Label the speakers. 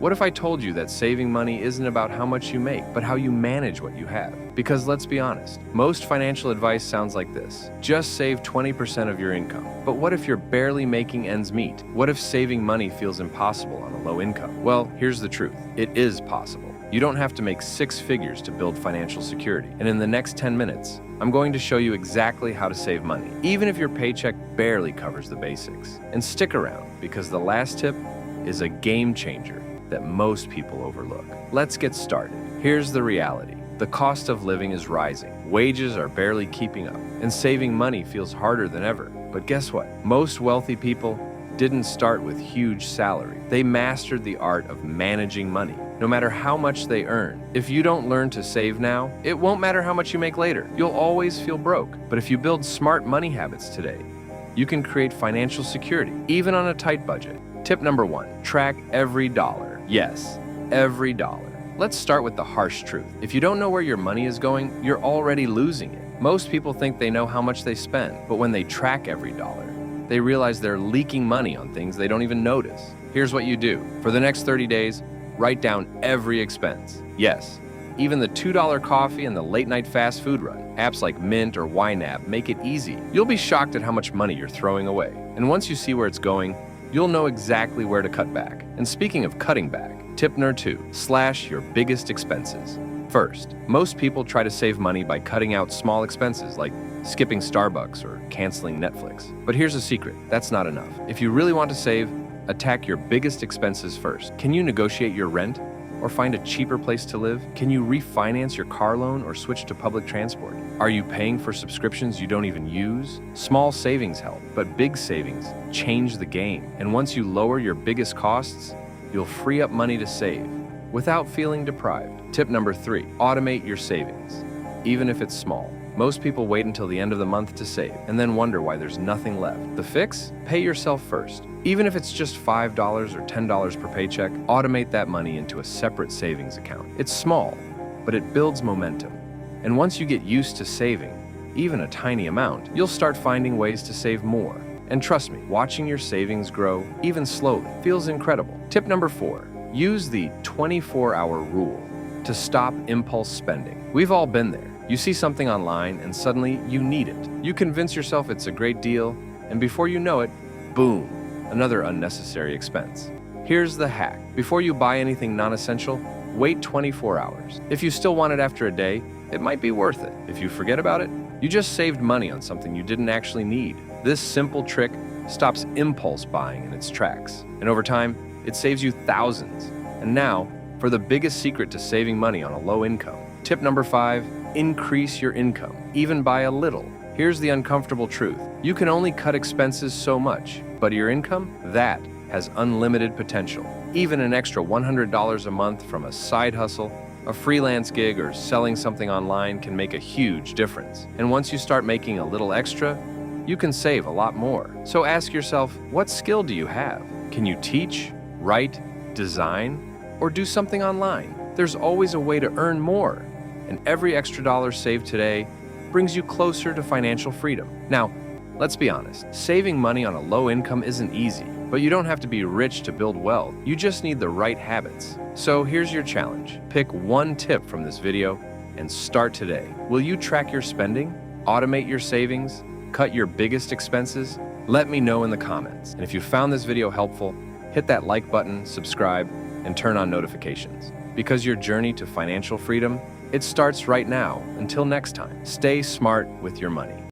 Speaker 1: What if I told you that saving money isn't about how much you make, but how you manage what you have? Because let's be honest, most financial advice sounds like this. Just save 20% of your income. But what if you're barely making ends meet? What if saving money feels impossible on a low income? Well, here's the truth. It is possible. You don't have to make 6 figures to build financial security. And in the next 10 minutes, I'm going to show you exactly how to save money, even if your paycheck barely covers the basics. And stick around, because the last tip is a game changer that most people overlook. Let's get started. Here's the reality. The cost of living is rising. Wages are barely keeping up, and saving money feels harder than ever. But guess what? Most wealthy people didn't start with huge salary. They mastered the art of managing money, no matter how much they earn. If you don't learn to save now, it won't matter how much you make later. You'll always feel broke. But if you build smart money habits today, you can create financial security, even on a tight budget. Tip number 1, track every dollar. Yes, every dollar. Let's start with the harsh truth. If you don't know where your money is going, you're already losing it. Most people think they know how much they spend, but when they track every dollar, they realize they're leaking money on things they don't even notice. Here's what you do. For the next 30 days, write down every expense. Yes, even the $2 coffee and the late-night fast food run. Apps like Mint or YNAB make it easy. You'll be shocked at how much money you're throwing away. And once you see where it's going, you'll know exactly where to cut back. And speaking of cutting back, tip number 2, slash your biggest expenses. First, most people try to save money by cutting out small expenses like skipping Starbucks or canceling Netflix. But here's a secret, that's not enough. If you really want to save, attack your biggest expenses first. Can you negotiate your rent or find a cheaper place to live? Can you refinance your car loan or switch to public transport? Are you paying for subscriptions you don't even use? Small savings help, but big savings change the game. And once you lower your biggest costs, you'll free up money to save without feeling deprived. Tip number 3, automate your savings, even if it's small. Most people wait until the end of the month to save and then wonder why there's nothing left. The fix? Pay yourself first. Even if it's just $5 or $10 per paycheck, automate that money into a separate savings account. It's small, but it builds momentum. And once you get used to saving, even a tiny amount, you'll start finding ways to save more. And trust me, watching your savings grow, even slowly, feels incredible. Tip number 4, use the 24-hour rule to stop impulse spending. We've all been there. You see something online and suddenly you need it. You convince yourself it's a great deal, and before you know it, boom, another unnecessary expense. Here's the hack. Before you buy anything non-essential, wait 24 hours. If you still want it after a day, it might be worth it. If you forget about it, you just saved money on something you didn't actually need. This simple trick stops impulse buying in its tracks. And over time, it saves you thousands. And now, for the biggest secret to saving money on a low income. Tip number 5, increase your income, even by a little. Here's the uncomfortable truth. You can only cut expenses so much, but your income, that has unlimited potential. Even an extra $100 a month from a side hustle, a freelance gig, or selling something online can make a huge difference. And once you start making a little extra, you can save a lot more. So ask yourself, what skill do you have? Can you teach, write, design, or do something online? There's always a way to earn more. And every extra dollar saved today brings you closer to financial freedom. Now, let's be honest, saving money on a low income isn't easy, but you don't have to be rich to build wealth. You just need the right habits. So here's your challenge. Pick one tip from this video and start today. Will you track your spending, automate your savings, cut your biggest expenses? Let me know in the comments. And if you found this video helpful, hit that like button, subscribe, and turn on notifications. Because your journey to financial freedom, it starts right now. Until next time, stay smart with your money.